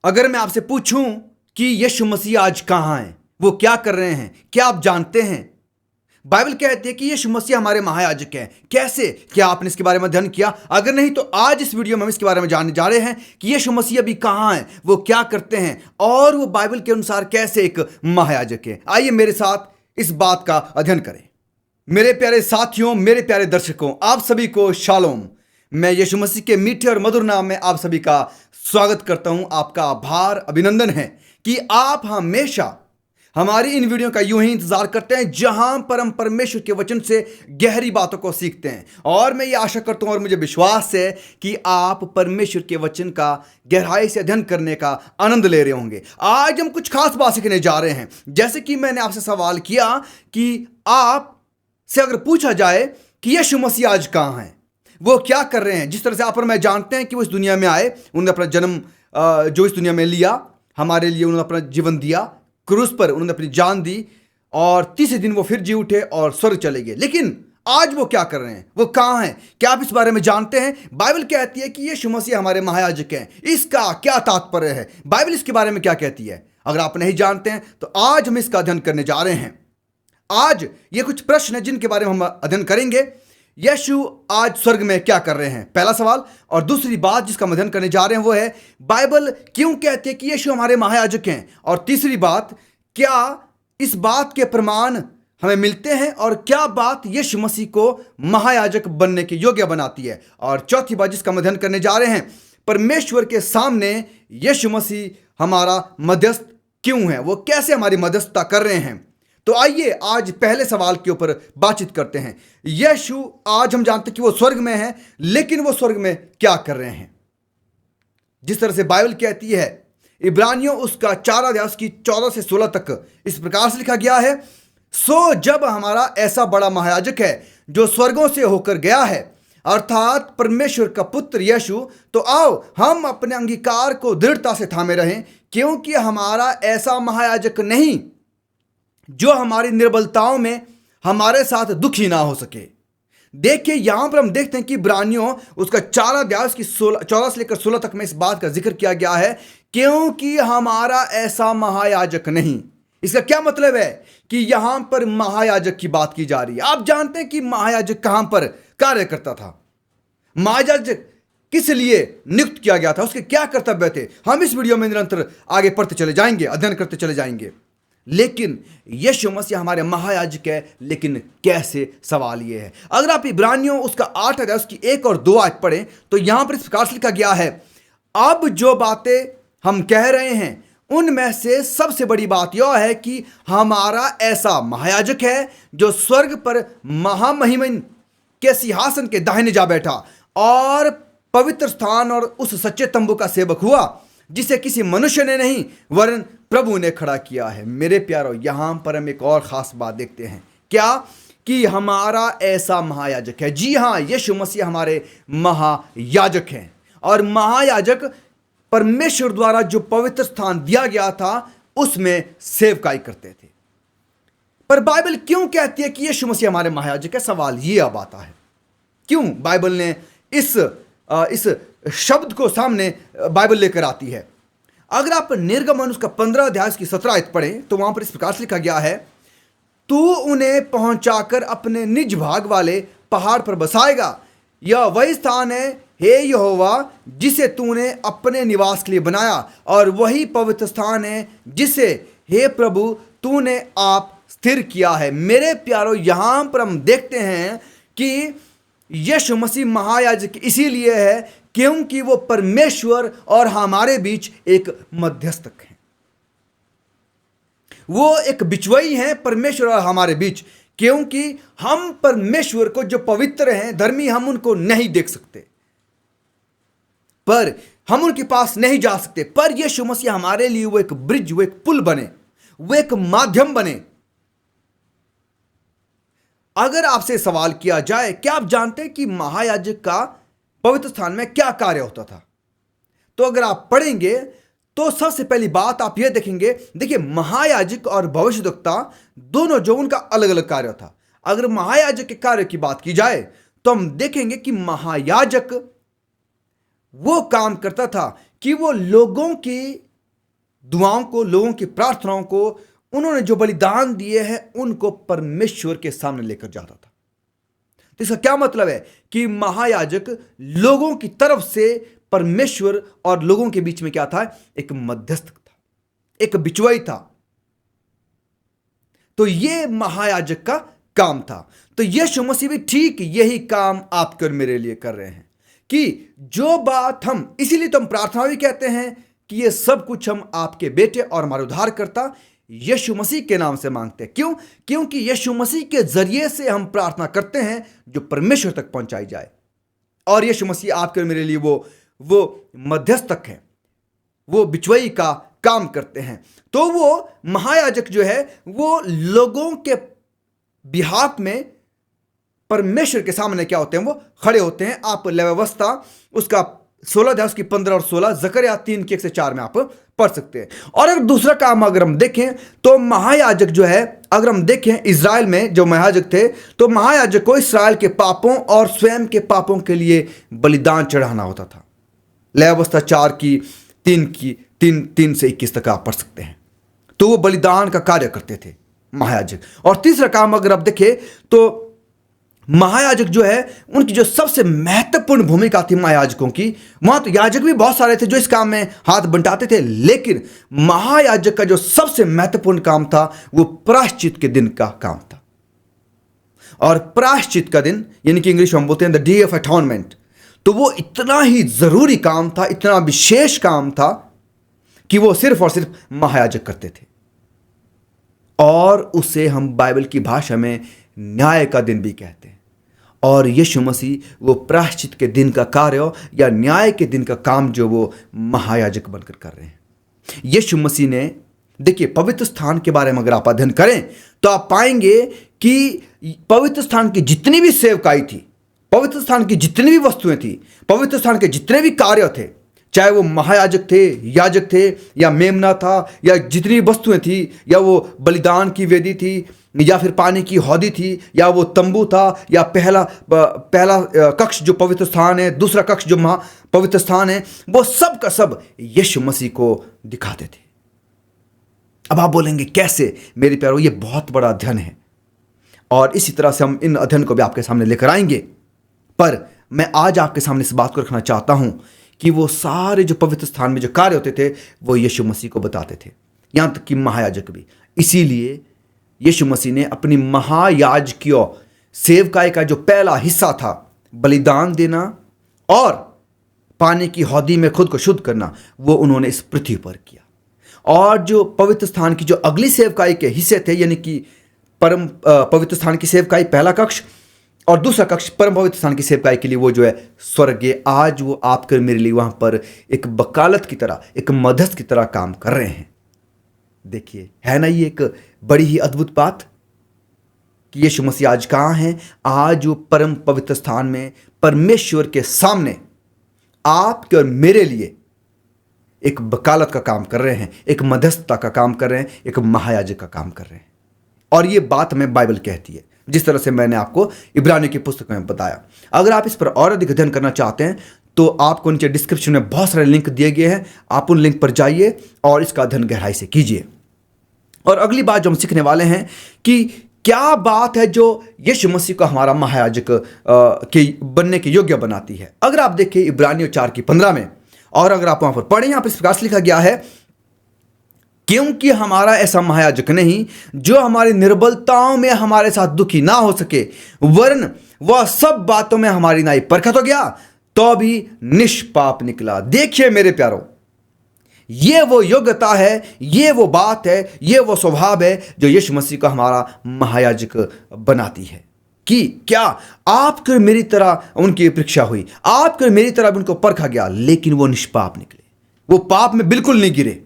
अगर मैं आपसे पूछूं कि यीशु मसीह आज कहां हैं, वो क्या कर रहे हैं, क्या आप जानते हैं? बाइबल कहती है कि यीशु मसीह हमारे महायाजक हैं। कैसे? क्या आपने इसके बारे में अध्ययन किया? अगर नहीं तो आज इस वीडियो में हम इसके बारे में जानने जा रहे हैं कि यीशु मसीह अभी कहां हैं, वो क्या करते हैं और वो बाइबल के अनुसार कैसे एक महायाजक है। आइए मेरे साथ इस बात का अध्ययन करें। मेरे प्यारे साथियों, मेरे प्यारे दर्शकों, आप सभी को शालोम। मैं यीशु मसीह के मीठे और मधुर नाम में आप सभी का स्वागत करता हूं। आपका आभार, अभिनंदन है कि आप हमेशा हमारी इन वीडियो का यूं ही इंतजार करते हैं जहां पर हम परमेश्वर के वचन से गहरी बातों को सीखते हैं। और मैं ये आशा करता हूं और मुझे विश्वास है कि आप परमेश्वर के वचन का गहराई से अध्ययन करने का आनंद ले रहे होंगे। आज हम कुछ खास बात सीखने जा रहे हैं। जैसे कि मैंने आपसे सवाल किया कि आप से अगर पूछा जाए कि यीशु मसीह आज कहां हैं, वो क्या कर रहे हैं। जिस तरह से आप और मैं जानते हैं कि वो इस दुनिया में आए, उन्होंने अपना जन्म जो इस दुनिया में लिया, हमारे लिए उन्होंने अपना जीवन दिया, क्रूस पर उन्होंने अपनी जान दी और तीसरे दिन वो फिर जी उठे और स्वर्ग चले गए। लेकिन आज वो क्या कर रहे हैं, वो कहां हैं, क्या आप इस बारे में जानते हैं? बाइबल कहती है कि यीशु मसीह हमारे महायाजक हैं। इसका क्या तात्पर्य है? बाइबल इसके बारे में क्या कहती है? अगर आप नहीं जानते हैं तो आज हम इसका अध्ययन करने जा रहे हैं। आज ये कुछ प्रश्न हैं जिनके बारे में हम अध्ययन करेंगे। यीशु आज स्वर्ग में क्या कर रहे हैं, पहला सवाल। और दूसरी बात जिसका हम अध्ययन करने जा रहे हैं वो है बाइबल क्यों कहती है कि यीशु हमारे महायाजक हैं। और तीसरी बात, क्या इस बात के प्रमाण हमें मिलते हैं और क्या बात यीशु मसीह को महायाजक बनने के योग्य बनाती है। और चौथी बात जिसका हम अध्ययन करने जा रहे हैं, परमेश्वर के सामने यीशु मसीह हमारा मध्यस्थ क्यों है, वो कैसे हमारी मध्यस्थता कर रहे हैं। तो आइए आज पहले सवाल के ऊपर बातचीत करते हैं। यीशु आज हम जानते हैं कि वो स्वर्ग में है, लेकिन वो स्वर्ग में क्या कर रहे हैं? जिस तरह से बाइबल कहती है, इब्रानियों उसका 4 अध्याय की 14 से 16 तक इस प्रकार से लिखा गया है, सो जब हमारा ऐसा बड़ा महायाजक है जो स्वर्गों से होकर गया है, अर्थात परमेश्वर का पुत्र यीशु, तो आओ हम अपने अंगीकार को दृढ़ता से थामे रहें, क्योंकि हमारा ऐसा महायाजक नहीं जो हमारी निर्बलताओं में हमारे साथ दुखी ना हो सके। देखिए यहां पर हम देखते हैं कि इब्रानियों उसका 4 अध्याय की 14 से लेकर 16 तक में इस बात का जिक्र किया गया है, क्योंकि हमारा ऐसा महायाजक नहीं। इसका क्या मतलब है कि यहां पर महायाजक की बात की जा रही है। आप जानते हैं कि महायाजक कहां पर कार्य करता था, महायाजक किस लिए नियुक्त किया गया था, उसके क्या कर्तव्य थे। हम इस वीडियो में निरंतर आगे पढ़ते चले जाएंगे, अध्ययन करते चले जाएंगे। लेकिन यीशु मसीह हमारे महायाजक है, लेकिन कैसे? सवाल यह है। अगर आप इब्रानियों उसका 8 अध्याय उसकी 1 और 2 आयत पढ़ें तो यहां पर इस प्रकार से लिखा गया है, अब जो बातें हम कह रहे हैं उनमें से सबसे बड़ी बात यह है कि हमारा ऐसा महायाजक है जो स्वर्ग पर महामहिमन के सिंहासन के दाहिने जा बैठा और पवित्र स्थान और उस सच्चे तंबू का सेवक हुआ जिसे किसी मनुष्य ने नहीं वरन प्रभु ने खड़ा किया है। मेरे प्यारों, यहां पर हम एक और खास बात देखते हैं, क्या? कि हमारा ऐसा महायाजक है। जी हां, यीशु मसीह हमारे महायाजक हैं और महायाजक परमेश्वर द्वारा जो पवित्र स्थान दिया गया था उसमें सेवकाई करते थे। पर बाइबल क्यों कहती है कि यीशु मसीह हमारे महायाजक है? सवाल ये अब आता है, क्यों बाइबल ने इस शब्द को सामने बाइबल लेकर आती है। अगर आप निर्गमन उसका 15 अध्याय की 17 आयत पढ़ें तो वहां पर इस प्रकार से लिखा गया है, तू उन्हें पहुंचाकर अपने निज भाग वाले पहाड़ पर बसाएगा, यह वही स्थान है हे यहोवा जिसे तूने अपने निवास के लिए बनाया, और वही पवित्र स्थान है जिसे हे प्रभु तूने आप स्थिर किया है। मेरे प्यारों, यहां पर हम देखते हैं कि यीशु मसीह महायाजक इसीलिए है क्योंकि वो परमेश्वर और हमारे बीच एक मध्यस्थक है। वो एक बिचवई है परमेश्वर और हमारे बीच, क्योंकि हम परमेश्वर को जो पवित्र हैं, धर्मी, हम उनको नहीं देख सकते, पर हम उनके पास नहीं जा सकते। पर यीशु मसीह हमारे लिए वो एक ब्रिज, वो एक पुल बने, वो एक माध्यम बने। अगर आपसे सवाल किया जाए, क्या आप जानते हैं कि महायाजक का पवित्र स्थान में क्या कार्य होता था? तो अगर आप पढ़ेंगे तो सबसे पहली बात आप यह देखेंगे, देखिए महायाजक और भविष्यद्वक्ता दोनों जो उनका अलग अलग कार्य था। अगर महायाजक के कार्य की बात की जाए तो हम देखेंगे कि महायाजक वो काम करता था कि वो लोगों की दुआओं को, लोगों की प्रार्थनाओं को, उन्होंने जो बलिदान दिए हैं उनको परमेश्वर के सामने लेकर जाता था। तो इसका क्या मतलब है कि महायाजक लोगों की तरफ से परमेश्वर और लोगों के बीच में क्या था? एक मध्यस्थ था, एक बिचवाई था। तो यह महायाजक का काम था। तो यीशु मसीह भी ठीक यही काम आपके और मेरे लिए कर रहे हैं कि जो बात हम, इसीलिए तो हम प्रार्थना भी कहते हैं कि ये सब कुछ हम आपके बेटे और हमारे उद्धारकर्ता यीशु मसीह के नाम से मांगते हैं। क्यों? क्योंकि यीशु मसीह के जरिए से हम प्रार्थना करते हैं जो परमेश्वर तक पहुंचाई जाए। और यीशु मसीह आपके और मेरे लिए वो मध्यस्थक है, वो बिचवाई का काम करते हैं। तो वो महायाजक जो है वो लोगों के बिहाफ में परमेश्वर के सामने क्या होते हैं? वो खड़े होते हैं। आप लेवी व्यवस्था उसका 16 अध्याय उसकी 15 और 16, जकरिया 3 के 1 से 4 में आप पढ़ सकते हैं। और अगर दूसरा काम अगर हम देखें तो महायाजक जो है, अगर हम देखें इज़राइल में जो महायाजक थे, तो महायाजक को इस्राएल के पापों और स्वयं के पापों के लिए बलिदान चढ़ाना होता था। लेवी व्यवस्था 4 की 3 से 21 तक आप पढ़ सकते हैं। तो वो बलिदान का कार्य करते थे महायाजक। और तीसरा काम अगर आप देखें तो महायाजक जो है उनकी जो सबसे महत्वपूर्ण भूमिका थी महायाजकों की, वहां तो याजक भी बहुत सारे थे जो इस काम में हाथ बंटाते थे, लेकिन महायाजक का जो सबसे महत्वपूर्ण काम था वो प्रायश्चित के दिन का काम था। और प्रायश्चित का दिन यानी कि इंग्लिश में हम बोलते हैं द डे ऑफ अटॉनमेंट, तो वो इतना ही जरूरी काम था, इतना विशेष काम था कि वो सिर्फ और सिर्फ महायाजक करते थे। और उसे हम बाइबल की भाषा में न्याय का दिन भी कहते हैं। और यीशु मसीह वो प्रायश्चित के दिन का कार्य या न्याय के दिन का काम जो वो महायाजक बनकर कर रहे हैं। यीशु मसीह ने, देखिए, पवित्र स्थान के बारे में अगर आप अध्ययन करें तो आप पाएंगे कि पवित्र स्थान की जितनी भी सेवकाई थी, पवित्र स्थान की जितनी भी वस्तुएं थी, पवित्र स्थान के जितने भी कार्य थे, चाहे वो महायाजक थे, याजक थे, या मेमना था, या जितनी वस्तुएं थी, या वो बलिदान की वेदी थी, या फिर पानी की हौदी थी, या वो तंबू था, या पहला कक्ष जो पवित्र स्थान है, दूसरा कक्ष जो महा पवित्र स्थान है, वो सब का सब यीशु मसीह को दिखाते थे। अब आप बोलेंगे कैसे? मेरे प्यारों, ये बहुत बड़ा अध्ययन है और इसी तरह से हम इन अध्ययन को भी आपके सामने लेकर आएंगे। पर मैं आज आपके सामने इस बात को रखना चाहता हूं कि वो सारे जो पवित्र स्थान में जो कार्य होते थे वो यीशु मसीह को बताते थे, यहां तक कि महायाजक भी। इसीलिए यीशु मसीह ने अपनी महायाजकीय सेवकाई का जो पहला हिस्सा था, बलिदान देना और पानी की हौदी में खुद को शुद्ध करना, वो उन्होंने इस पृथ्वी पर किया। और जो पवित्र स्थान की जो अगली सेवकाई के हिस्से थे, यानी कि परम पवित्र स्थान की सेवकाई पहला कक्ष और दूसरा कक्ष परम पवित्र स्थान की सेवकाई के लिए वो जो है स्वर्ग, आज वो आपके मेरे लिए वहां पर एक वकालत की तरह, एक मध्यस्थ की तरह काम कर रहे हैं। देखिए, है ना ये एक बड़ी ही अद्भुत बात कि यीशु मसीह आज कहां है? आज वो परम पवित्र स्थान में परमेश्वर के सामने आपके और मेरे लिए एक वकालत का काम कर रहे हैं, एक मध्यस्थता का काम कर रहे हैं, एक महायाजक का काम कर रहे हैं। और ये बात हमें बाइबल कहती है, जिस तरह से मैंने आपको इब्रानियों की पुस्तक में बताया। अगर आप इस पर और अधिक अध्ययन करना चाहते हैं तो आपको नीचे डिस्क्रिप्शन में बहुत सारे लिंक दिए गए हैं, आप उन लिंक पर जाइए और इसका अध्ययन गहराई से कीजिए। और अगली बात जो हम सीखने वाले हैं कि क्या बात है जो यीशु मसीह को हमारा महायाजक के बनने के योग्य बनाती है। अगर आप देखें इब्रानियों 4 की 15 में, और अगर आप वहां पर पढ़ें, यहां पर इस प्रकार से लिखा गया है, क्योंकि हमारा ऐसा महायाजक नहीं जो हमारी निर्बलताओं में हमारे साथ दुखी ना हो सके, वरन वह सब बातों में हमारी नाई परखा तो गया तो भी निष्पाप निकला। देखिए मेरे प्यारों, ये वो योग्यता है, ये वो बात है, ये वो स्वभाव है जो यीशु मसीह को हमारा महायाजक बनाती है। कि क्या आपके मेरी तरह उनकी परीक्षा हुई, आपके मेरी तरह उनको परखा गया, लेकिन वो निष्पाप निकले, वो पाप में बिल्कुल नहीं गिरे,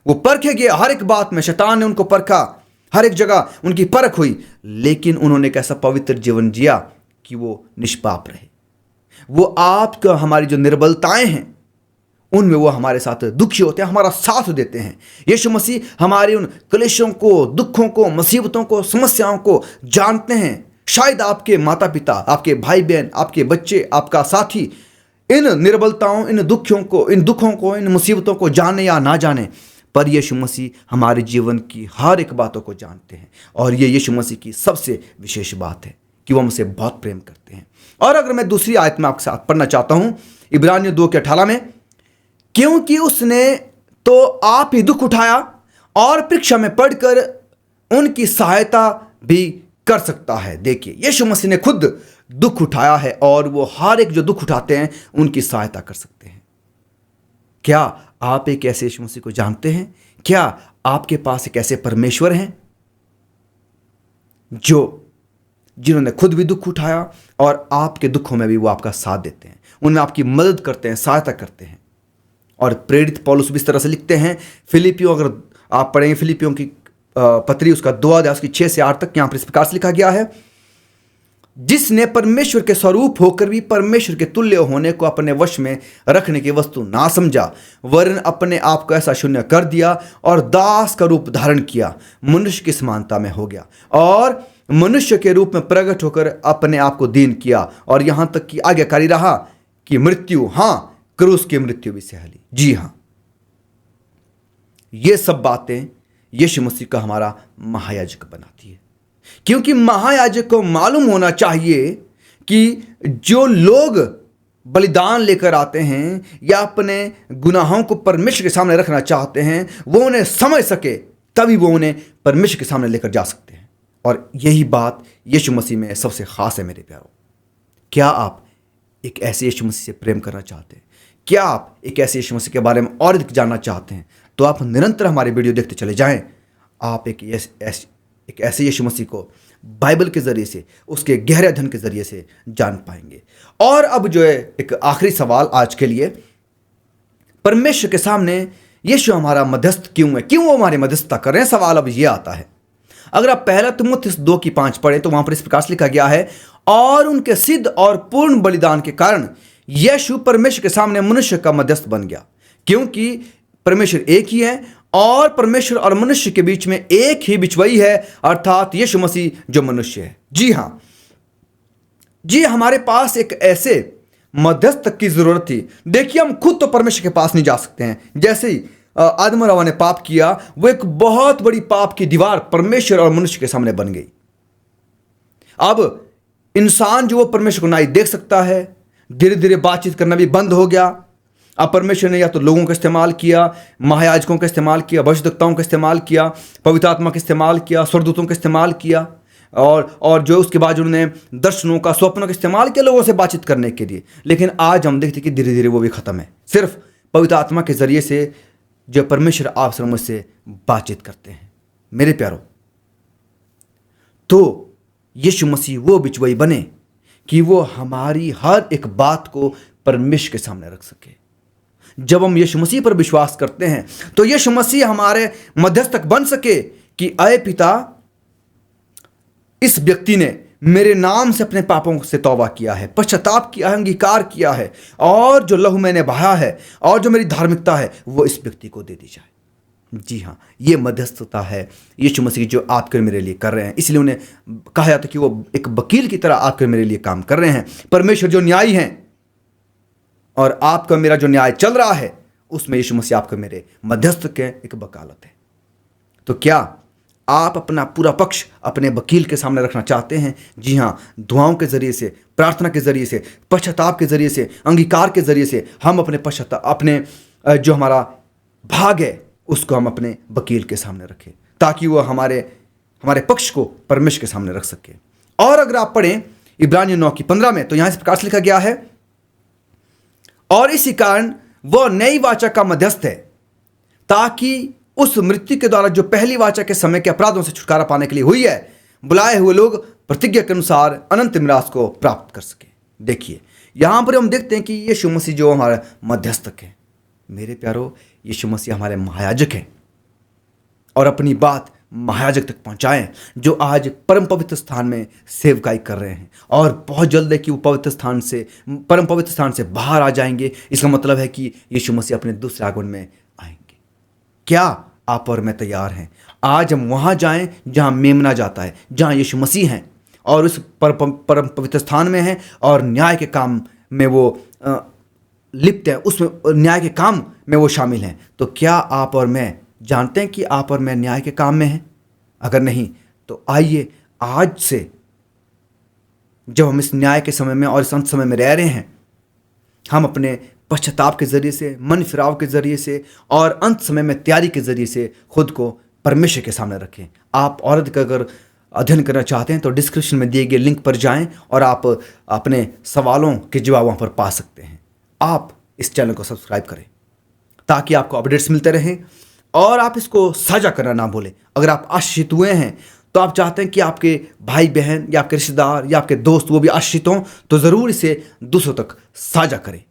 वो परखे गए। हर एक बात में शैतान ने उनको परखा, हर एक जगह उनकी परख हुई, लेकिन उन्होंने एक ऐसा पवित्र जीवन जिया कि वो निष्पाप रहे। वो आपका हमारी जो निर्बलताएं हैं उनमें वो हमारे साथ दुखी होते हैं, हमारा साथ देते हैं। यीशु मसीह हमारे उन क्लेशों को, दुखों को, मुसीबतों को, समस्याओं को जानते हैं। शायद आपके माता पिता, आपके भाई बहन, आपके बच्चे, आपका साथी इन निर्बलताओं, इन दुखों को, इन मुसीबतों को जाने या ना जाने, पर यीशु मसीह हमारे जीवन की हर एक बातों को जानते हैं, और ये यीशु मसीह की सबसे विशेष बात है कि वो हमसे बहुत प्रेम करते हैं। और अगर मैं दूसरी आयत में आपके साथ पढ़ना चाहता हूं, इब्रानियों 2:18 में, क्योंकि उसने तो आप ही दुख उठाया और परीक्षा में पढ़कर उनकी सहायता भी कर सकता है। देखिए, यीशु मसीह ने खुद दुख उठाया है और वो हर एक जो दुख उठाते हैं उनकी सहायता कर सकते हैं। क्या आप एक ऐसे यीशु मसीह को जानते हैं? क्या आपके पास एक ऐसे परमेश्वर हैं जिन्होंने खुद भी दुख उठाया और आपके दुखों में भी वो आपका साथ देते हैं, उनमें आपकी मदद करते हैं, सहायता करते हैं। और प्रेरित पौलुस भी इस तरह से लिखते हैं, फिलिपियों, अगर आप पढ़ेंगे फिलिपियों की पत्री, उसका 2 अध्याय उसकी 6 से 8 तक, यहां पर इस प्रकार से लिखा गया है, जिसने परमेश्वर के स्वरूप होकर भी परमेश्वर के तुल्य होने को अपने वश में रखने की वस्तु ना समझा, वरन अपने आप को ऐसा शून्य कर दिया और दास का रूप धारण किया, मनुष्य की समानता में हो गया और मनुष्य के रूप में प्रकट होकर अपने आप को दीन किया, और यहां तक कि आज्ञाकारी रहा कि मृत्यु, हां, क्रूस की मृत्यु भी सह ली। जी हां, ये सब बातें यीशु मसीह का हमारा महायाजक बनाती है, क्योंकि महायाजक को मालूम होना चाहिए कि जो लोग बलिदान लेकर आते हैं या अपने गुनाहों को परमेश्वर के सामने रखना चाहते हैं, वो उन्हें समझ सके, तभी वो उन्हें परमेश्वर के सामने लेकर जा सकते हैं। और यही बात यीशु मसीह में सबसे खास है मेरे प्यारों। क्या आप एक ऐसे यीशु मसीह से प्रेम करना चाहते हैं? क्या आप एक ऐसे यीशु मसीह के बारे में और अधिक जानना चाहते हैं? तो आप निरंतर हमारे वीडियो देखते चले जाएं। आप एक ऐसे यीशु मसीह को बाइबल के जरिए से, उसके गहरे अध्ययन के जरिए से जान पाएंगे। और अब जो है एक आखिरी सवाल आज के लिए, परमेश्वर के सामने यीशु हमारा मध्यस्थ क्यों है? क्यों वो हमारी मध्यस्थता कर रहे हैं? सवाल अब ये आता है। अगर आप पहला तीमुथियुस 2:5 पढ़ें तो वहां पर इस प्रकार से लिखा गया है, और उनके सिद्ध और पूर्ण बलिदान के कारण यीशु परमेश्वर के सामने मनुष्य का मध्यस्थ बन गया, क्योंकि परमेश्वर एक ही है और परमेश्वर और मनुष्य के बीच में एक ही बिचवई है, अर्थात यीशु मसीह जो मनुष्य है। जी हां, जी, हमारे पास एक ऐसे मध्यस्थ की जरूरत थी। देखिए, हम खुद तो परमेश्वर के पास नहीं जा सकते हैं। जैसे ही आदम और हवा ने पाप किया, वो एक बहुत बड़ी पाप की दीवार परमेश्वर और मनुष्य के सामने बन गई। अब इंसान जो वो परमेश्वर को ना ही देख सकता है, धीरे धीरे बातचीत करना भी बंद हो गया। अब परमेश्वर ने या तो लोगों का इस्तेमाल किया, महायाजकों का इस्तेमाल किया, भविष्यद्वक्ताओं का इस्तेमाल किया, पवित्र आत्मा का इस्तेमाल किया, स्वर्गदूतों का इस्तेमाल किया, और जो उसके बाद उन्होंने दर्शनों का, स्वप्नों का इस्तेमाल किया लोगों से बातचीत करने के लिए। लेकिन आज हम देखते कि धीरे धीरे वो भी खत्म है। सिर्फ पवित्र आत्मा के जरिए से जो परमेश्वर आपसे और मुझसे बातचीत करते हैं। मेरे प्यारों, तो यीशु मसीह वो बिचवई बने कि वो हमारी हर एक बात को परमेश्वर के सामने रख सके। जब हम यीशु मसीह पर विश्वास करते हैं तो यीशु मसीह हमारे मध्यस्थक बन सके कि अय पिता, इस व्यक्ति ने मेरे नाम से अपने पापों से तौबा किया है, पश्चाताप किया है, अंगीकार किया है, और जो लहू मैंने बहाया है और जो मेरी धार्मिकता है वो इस व्यक्ति को दे दी जाए। जी हाँ, ये मध्यस्थता है यीशु मसीह जो आपके मेरे लिए कर रहे हैं। इसलिए उन्हें कहा जाता है कि वो एक वकील की तरह आपके मेरे लिए काम कर रहे हैं। परमेश्वर जो न्यायी हैं और आपका मेरा जो न्याय चल रहा है, उसमें यीशु मसीह आपके मेरे मध्यस्थ के एक वकालत है। तो क्या आप अपना पूरा पक्ष अपने वकील के सामने रखना चाहते हैं? जी हाँ, दुआओं के जरिए से, प्रार्थना के जरिए से, पश्चाताप के जरिए से, अंगीकार के जरिए से हम अपने जो हमारा भाग है उसको हम अपने वकील के सामने रखें, ताकि वो हमारे पक्ष को परमेश्वर के सामने रख सके। और अगर आप पढ़ें इब्रानियों 9:15 में, तो यहां इस प्रकार से लिखा गया है, और इसी कारण वह नई वाचा का मध्यस्थ है, ताकि उस मृत्यु के द्वारा जो पहली वाचा के समय के अपराधों से छुटकारा पाने के लिए हुई है, बुलाए हुए लोग प्रतिज्ञा के अनुसार अनंत मिरास को प्राप्त कर सके। देखिए, यहां पर हम देखते हैं कि यीशु मसीह जो हमारा मध्यस्थक है। मेरे प्यारो, यीशु मसीह हमारे महायाजक हैं और अपनी बात महायाजक तक पहुंचाएं, जो आज परम पवित्र स्थान में सेवकाई कर रहे हैं, और बहुत जल्द है कि वो परम पवित्र स्थान से बाहर आ जाएंगे। इसका मतलब है कि यीशु मसीह अपने दूसरे आगमन में आएंगे। क्या आप और मैं तैयार हैं? आज हम वहां जाएं जहां मेमना जाता है, जहां यीशु मसीह हैं और उस परम पवित्र स्थान में हैं और न्याय के काम में वो लिप्त हैं, उसमें न्याय के काम में वो शामिल हैं। तो क्या आप और मैं जानते हैं कि आप और मैं न्याय के काम में हैं? अगर नहीं तो आइए आज से, जब हम इस न्याय के समय में और इस अंत समय में रह रहे हैं, हम अपने पश्चाताप के जरिए से, मन फिराव के जरिए से और अंत समय में तैयारी के जरिए से खुद को परमेश्वर के सामने रखें। आप औरत का अगर अध्ययन करना चाहते हैं तो डिस्क्रिप्शन में दिए गए लिंक पर जाएं और आप अपने सवालों के जवाब वहाँ पर पा सकते हैं। आप इस चैनल को सब्सक्राइब करें ताकि आपको अपडेट्स मिलते रहें, और आप इसको साझा करना ना भूलें। अगर आप आशीषित हुए हैं तो आप चाहते हैं कि आपके भाई बहन या आपके रिश्तेदार या आपके दोस्त वो भी आशीषित हों, तो ज़रूर इसे दूसरों तक साझा करें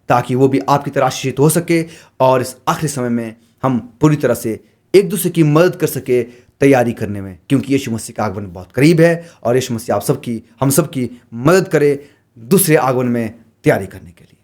ताकि वो भी आपकी तरह आशीषित हो सके और इस आखिरी समय में हम पूरी तरह से एक दूसरे की मदद कर सके तैयारी करने में, क्योंकि यीशु मसीह का आगमन बहुत करीब है और यीशु मसीह आप सबकी, हम सबकी मदद करे दूसरे आगमन में तैयारी करने के लिए।